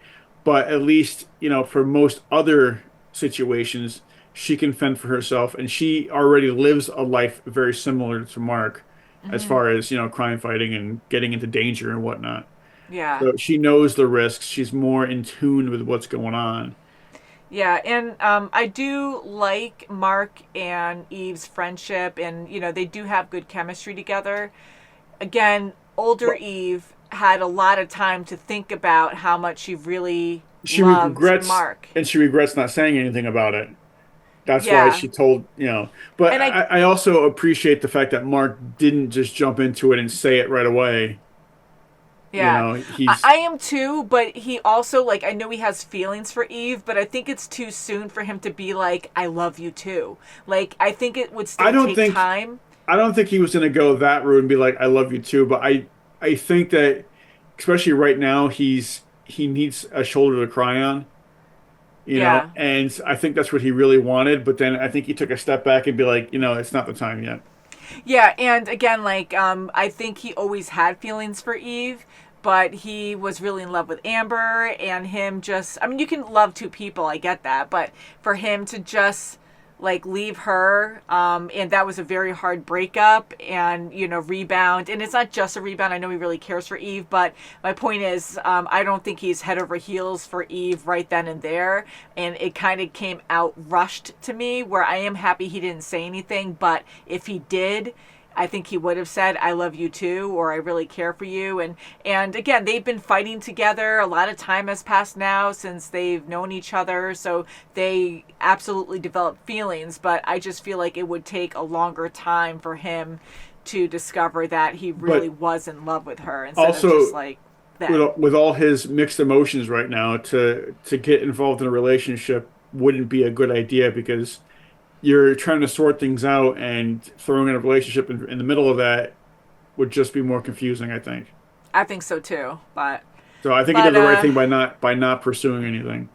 but at least, for most other situations, she can fend for herself, and she already lives a life very similar to Mark, as far as, crime fighting and getting into danger and whatnot. Yeah. So she knows the risks. She's more in tune with what's going on. Yeah, and I do like Mark and Eve's friendship, and they do have good chemistry together. Again, older Eve had a lot of time to think about how much she really loved Mark. And she regrets not saying anything about it. That's why Yeah. she told, But And I also appreciate the fact that Mark didn't just jump into it and say it right away. Yeah, He's. I am too, but he also, like, I know he has feelings for Eve, but I think it's too soon for him to be like, I love you too. Like, I think it would still take time. I don't think he was going to go that route and be like, I love you too. But I think that, especially right now, he needs a shoulder to cry on. Yeah. And I think that's what he really wanted. But then I think he took a step back and be like, it's not the time yet. Yeah, and again, like, I think he always had feelings for Eve, but he was really in love with Amber, and him just, I mean, you can love two people, I get that, but for him to just, like, leave her, and that was a very hard breakup, and, rebound, and it's not just a rebound, I know he really cares for Eve, but my point is, I don't think he's head over heels for Eve right then and there, and it kind of came out rushed to me, where I am happy he didn't say anything, but if he did, I think he would have said, I love you too, or I really care for you. And again, they've been fighting together. A lot of time has passed now since they've known each other. So they absolutely developed feelings. But I just feel like it would take a longer time for him to discover that he really was in love with her. Instead of just like that. With all his mixed emotions right now, to get involved in a relationship wouldn't be a good idea, because you're trying to sort things out, and throwing in a relationship in the middle of that would just be more confusing, I think. I think so too, so I think he did the right thing by not pursuing anything.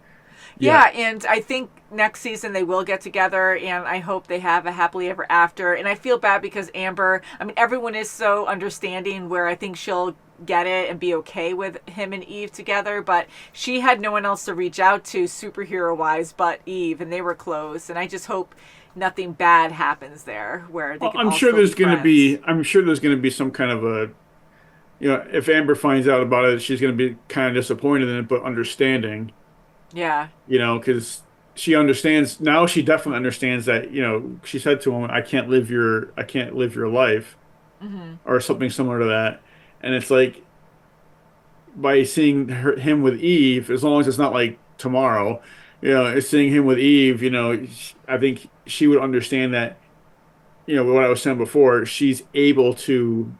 Yeah, and I think next season they will get together, and I hope they have a happily ever after. And I feel bad because Amber, I mean, everyone is so understanding, where I think she'll get it and be okay with him and Eve together, but she had no one else to reach out to superhero wise but Eve, and they were close, and I just hope nothing bad happens there, where they can I'm sure there's going to be some kind of a, if Amber finds out about it, she's going to be kind of disappointed in it, but understanding. Yeah. Because she understands now. She definitely understands that. She said to him, I can't live your life," or something similar to that. And it's like, by seeing him with Eve, as long as it's not like tomorrow, seeing him with Eve, I think she would understand that, what I was saying before, she's able to,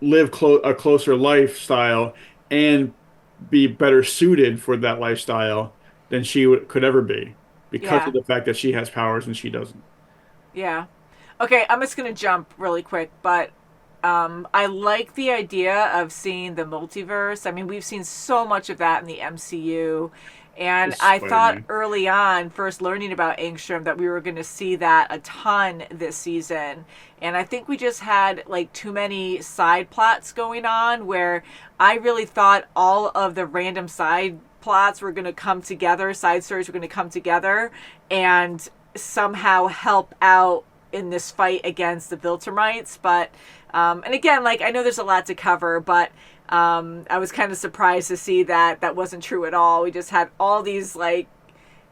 live a closer lifestyle and be better suited for that lifestyle than she could ever be, because of the fact that she has powers and she doesn't. Yeah. Okay, I'm just going to jump really quick, but I like the idea of seeing the multiverse. I mean, we've seen so much of that in the MCU. And I thought early on, first learning about Angstrom, that we were going to see that a ton this season. And I think we just had like too many side plots going on, where I really thought all of the random side plots were going to come together, side stories were going to come together and somehow help out in this fight against the Viltrumites. But and again, like, I know there's a lot to cover, but I was kind of surprised to see that wasn't true at all. We just had all these like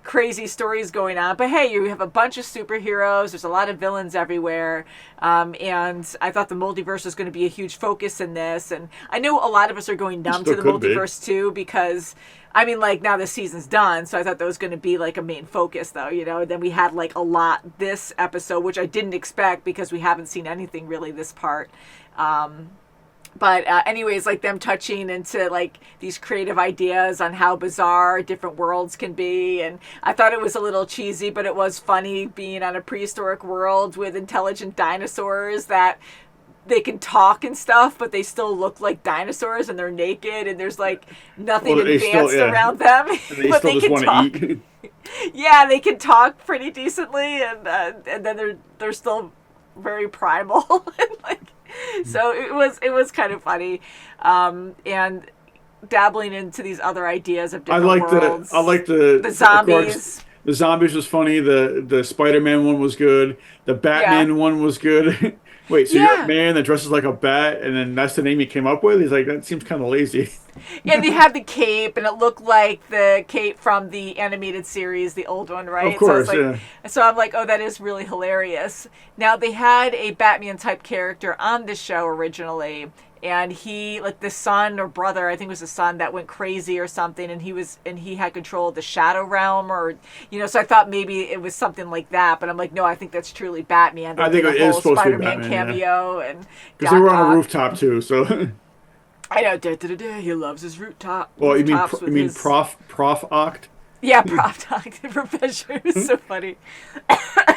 crazy stories going on, but hey, you have a bunch of superheroes, there's a lot of villains everywhere, and I thought the multiverse was going to be a huge focus in this. And I know a lot of us are going numb to the multiverse too, because I mean, like, now the season's done, so I thought that was going to be like a main focus, though, and then we had like a lot this episode, which I didn't expect because we haven't seen anything really this part. But anyways, like them touching into like these creative ideas on how bizarre different worlds can be. And I thought it was a little cheesy, but it was funny being on a prehistoric world with intelligent dinosaurs that they can talk and stuff, but they still look like dinosaurs and they're naked and there's like nothing advanced around them. And they but still they just can want talk. to eat. Yeah, they can talk pretty decently, and then they're still very primal. And like, so it was kind of funny, and dabbling into these other ideas of different worlds. I like the zombies. The zombies was funny. The Spider-Man one was good. The Batman one was good. Wait, so you're a man that dresses like a bat, and then that's the name he came up with? He's like, that seems kind of lazy. And they had the cape, and it looked like the cape from the animated series, the old one, right? Of course, So I'm like, oh, that is really hilarious. Now, they had a Batman-type character on the show originally, and he, like the son or brother, I think it was the son, that went crazy or something, and he had control of the Shadow Realm, or, you know, so I thought maybe it was something like that, but I'm like, no, I think that's truly Batman. I think it is supposed to be Batman, cameo, and because they were on a rooftop too, so... I know, he loves his rooftop. Well, you mean Prof Oct? Yeah, Prof Oct, the professor. It was so funny.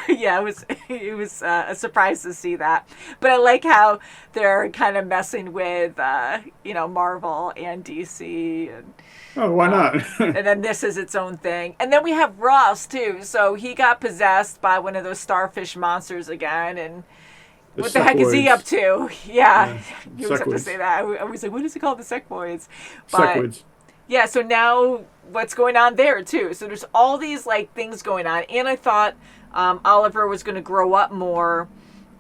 Yeah, it was a surprise to see that. But I like how they're kind of messing with, Marvel and DC. And, oh, why not? And then this is its own thing. And then we have Ross, too. So he got possessed by one of those starfish monsters again, and... What the heck is he up to? Yeah. You always have to say that. I was like, what is it called? The Secvoids. Secvoids. Yeah, so now what's going on there, too? So there's all these, like, things going on. And I thought Oliver was going to grow up more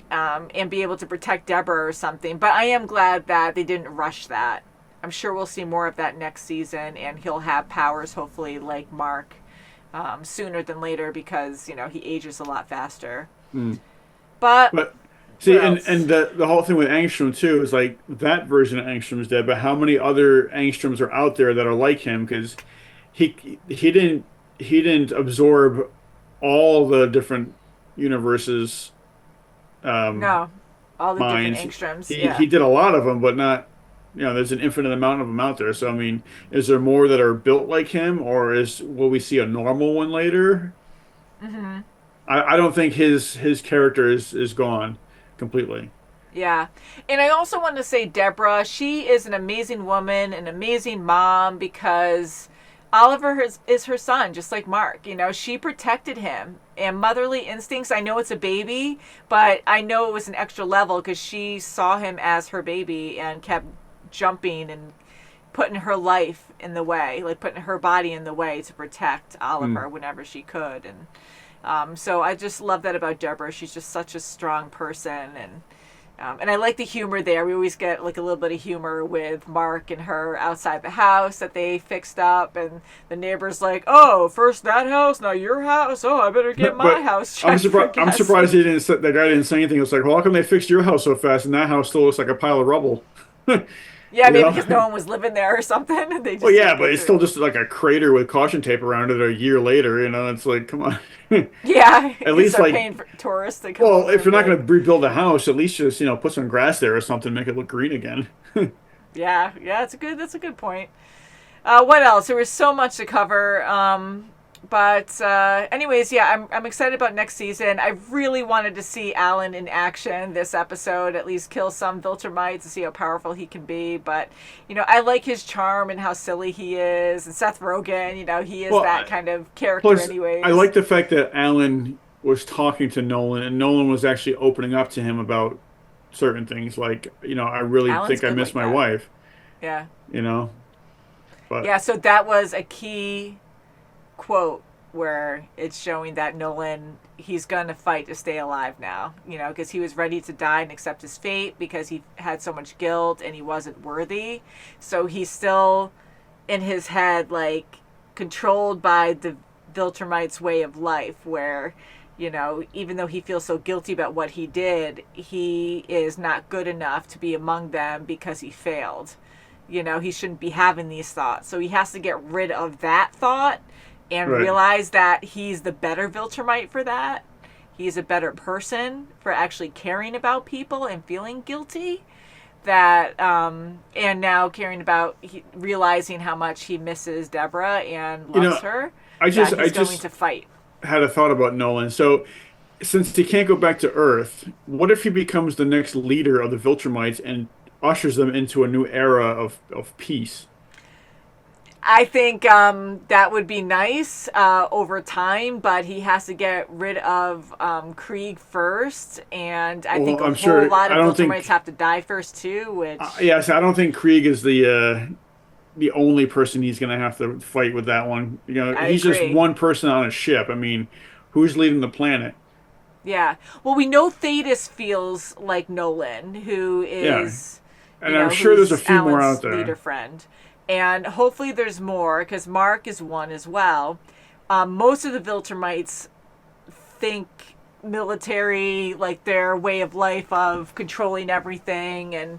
and be able to protect Deborah or something. But I am glad that they didn't rush that. I'm sure we'll see more of that next season. And he'll have powers, hopefully, like Mark, sooner than later because, he ages a lot faster. Mm. But see, and the whole thing with Angstrom, too, is like that version of Angstrom is dead, but how many other Angstroms are out there that are like him? Because he didn't absorb all the different universes. No, all the minds. different Angstroms. He did a lot of them, but not. There's an infinite amount of them out there. So I mean, is there more that are built like him, or will we see a normal one later? Mm-hmm. I don't think his character is gone completely. Yeah. And I also want to say Deborah, she is an amazing woman, an amazing mom, because Oliver is her son, just like Mark. She protected him. And motherly instincts, I know it's a baby, but I know it was an extra level because she saw him as her baby and kept jumping and putting her life in the way, like putting her body in the way to protect Oliver whenever she could. And so I just love that about Deborah. She's just such a strong person, and I like the humor there. We always get like a little bit of humor with Mark and her outside the house that they fixed up, and the neighbor's like, "Oh, first that house, now your house. Oh, I better get my house." I'm surprised that guy didn't say anything. It was like, well, how come they fixed your house so fast, and that house still looks like a pile of rubble? Yeah, maybe because no one was living there or something. And they just but it's still just like a crater with caution tape around it a year later. It's like, come on. Yeah, at least like paying for tourists to come. Well, if you're not going to rebuild the house, at least just put some grass there or something, make it look green again. Yeah, that's a good point. What else? There was so much to cover. But anyways, yeah, I'm excited about next season. I really wanted to see Alan in action this episode, at least kill some Viltrumites to see how powerful he can be. But, I like his charm and how silly he is. And Seth Rogen, he is that kind of character anyways. I like the fact that Alan was talking to Nolan, and Nolan was actually opening up to him about certain things. Like, I really think I miss my wife. Yeah. But yeah, so that was a key quote where it's showing that Nolan, he's gonna fight to stay alive now, because he was ready to die and accept his fate because he had so much guilt and he wasn't worthy. So he's still in his head, like, controlled by the Viltrumites' way of life, where even though he feels so guilty about what he did, he is not good enough to be among them because he failed. He shouldn't be having these thoughts, so he has to get rid of that thought and realize that he's the better Viltrumite for that. He's a better person for actually caring about people and feeling guilty. that and now caring about realizing how much he misses Deborah and loves her. I just that he's going to fight. had a thought about Nolan. So since he can't go back to Earth, what if he becomes the next leader of the Viltrumites and ushers them into a new era of peace? I think that would be nice over time, but he has to get rid of Krieg first, and I think a whole lot of Viltrumites have to die first too. Which so I don't think Krieg is the only person he's going to have to fight with that one. He's agree. just one person on a ship. I mean, who's leading the planet? Yeah. Well, we know Thetis feels like Nolan, who is, and I'm sure there's a few Alan's more out there. Leader friend. And hopefully there's more, because Mark is one as well. Most of the Viltrumites think military, like their way of life of controlling everything, and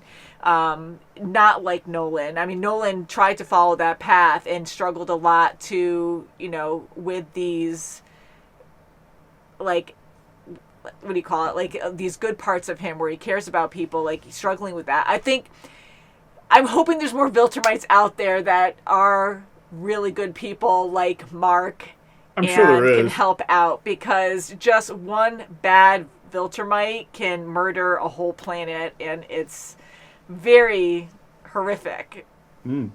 not like Nolan. I mean, Nolan tried to follow that path and struggled a lot to, with these, like, what do you call it? Like these good parts of him where he cares about people, like he's struggling with that. I'm hoping there's more Viltrumites out there that are really good people like Mark can help out, because just one bad Viltrumite can murder a whole planet, and it's very horrific.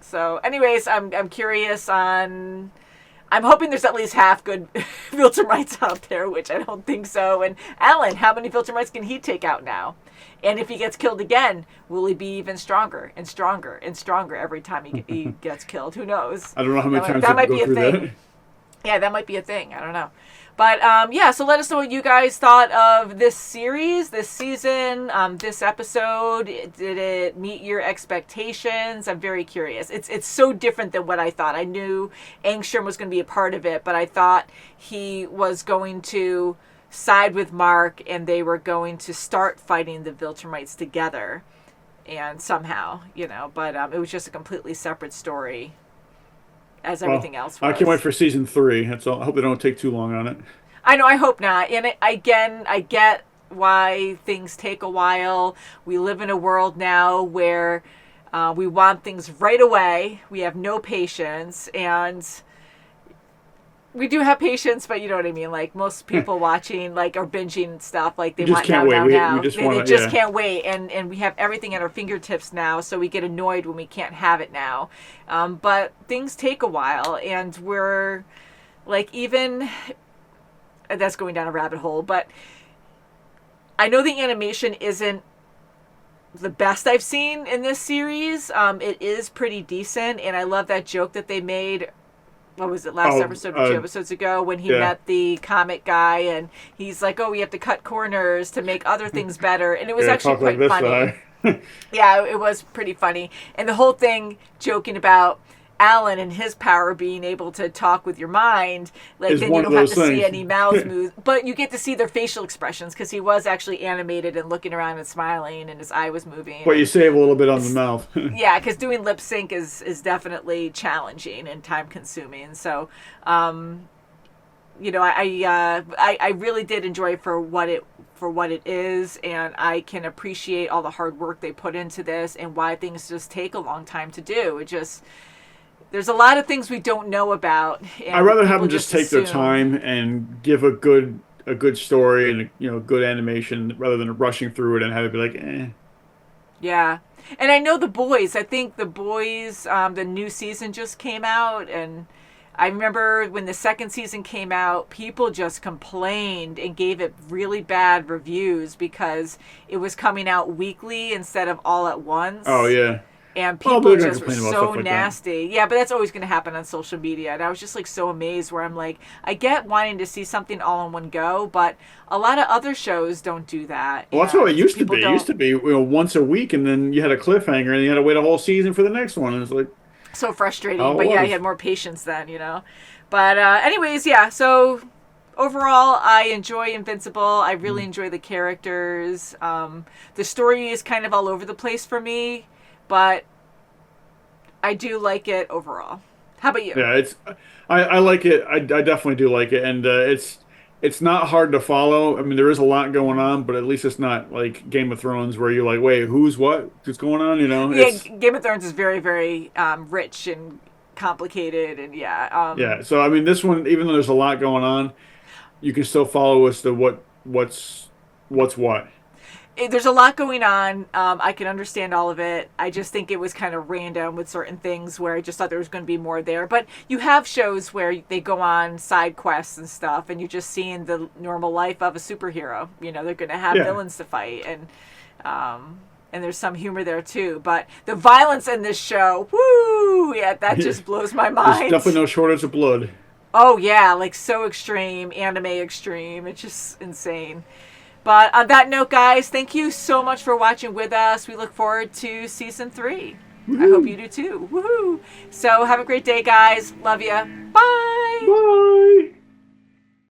So anyways, I'm curious on... I'm hoping there's at least half good Viltrumites out there, which I don't think so. And Alan, how many Viltrumites can he take out now? And if he gets killed again, will he be even stronger and stronger and stronger every time he gets killed? Who knows? I don't know how many times that might be a thing. That. Yeah, that might be a thing. I don't know. But so let us know what you guys thought of this series, this season, this episode. Did it meet your expectations? I'm very curious. It's so different than what I thought. I knew Angstrom was going to be a part of it, but I thought he was going to side with Mark and they were going to start fighting the Viltrumites together, and somehow, but it was just a completely separate story. As everything else was. I can't wait for season 3. That's all. I hope they don't take too long on it. I know, I hope not. And I get why things take a while. We live in a world now where we want things right away. We have no patience, and we do have patience, but you know what I mean. Like most people watching, like, or binging stuff, like they want now. They just can't wait, and we have everything at our fingertips now, so we get annoyed when we can't have it now. But things take a while, and we're like, even that's going down a rabbit hole. But I know the animation isn't the best I've seen in this series. It is pretty decent, and I love that joke that they made. What was it, last episode or 2 episodes ago, when he met the comic guy, and he's like, we have to cut corners to make other things better. And it was actually quite funny. Yeah, it was pretty funny. And the whole thing joking about Alan and his power being able to talk with your mind, like, then you don't have to see any mouths move, but you get to see their facial expressions, because he was actually animated and looking around and smiling, and his eye was moving. But you save a little bit on the mouth. Yeah, because doing lip sync is definitely challenging and time consuming. So, I really did enjoy it for what it is, and I can appreciate all the hard work they put into this and why things just take a long time to do. There's a lot of things we don't know about. I'd rather have them just take their time and give a good story and good animation, rather than rushing through it and have it be like, eh. Yeah, and I know the boys. I think the boys, the new season just came out, and I remember when the second season came out, people just complained and gave it really bad reviews because it was coming out weekly instead of all at once. Oh yeah. And people just were so nasty. Yeah, but that's always going to happen on social media. And I was just like so amazed, where I'm like, I get wanting to see something all in one go, but a lot of other shows don't do that. Well, that's what it used to be. It used to be once a week, and then you had a cliffhanger, and you had to wait a whole season for the next one. And it's like so frustrating. But yeah, you had more patience then, But anyways, yeah. So overall, I enjoy Invincible. I really enjoy the characters. The story is kind of all over the place for me, but I do like it overall. How about you? Yeah, I like it. I definitely do like it, and it's not hard to follow. I mean, there is a lot going on, but at least it's not like Game of Thrones where you're like, wait, who's what's going on? You know, Yeah, Game of Thrones is very, very rich and complicated, and yeah. So I mean, this one, even though there's a lot going on, you can still follow as to what's what. There's a lot going on. I can understand all of it. I just think it was kind of random with certain things where I just thought there was going to be more there. But you have shows where they go on side quests and stuff, and you're just seeing the normal life of a superhero. You know, they're going to have villains to fight, and there's some humor there too. But the violence in this show, woo, yeah, that just blows my mind. There's definitely no shortage of blood. Oh yeah, like so extreme, anime extreme. It's just insane. But on that note, guys, thank you so much for watching with us. We look forward to season 3. Woo-hoo. I hope you do too. Woohoo! So have a great day, guys. Love ya. Bye. Bye.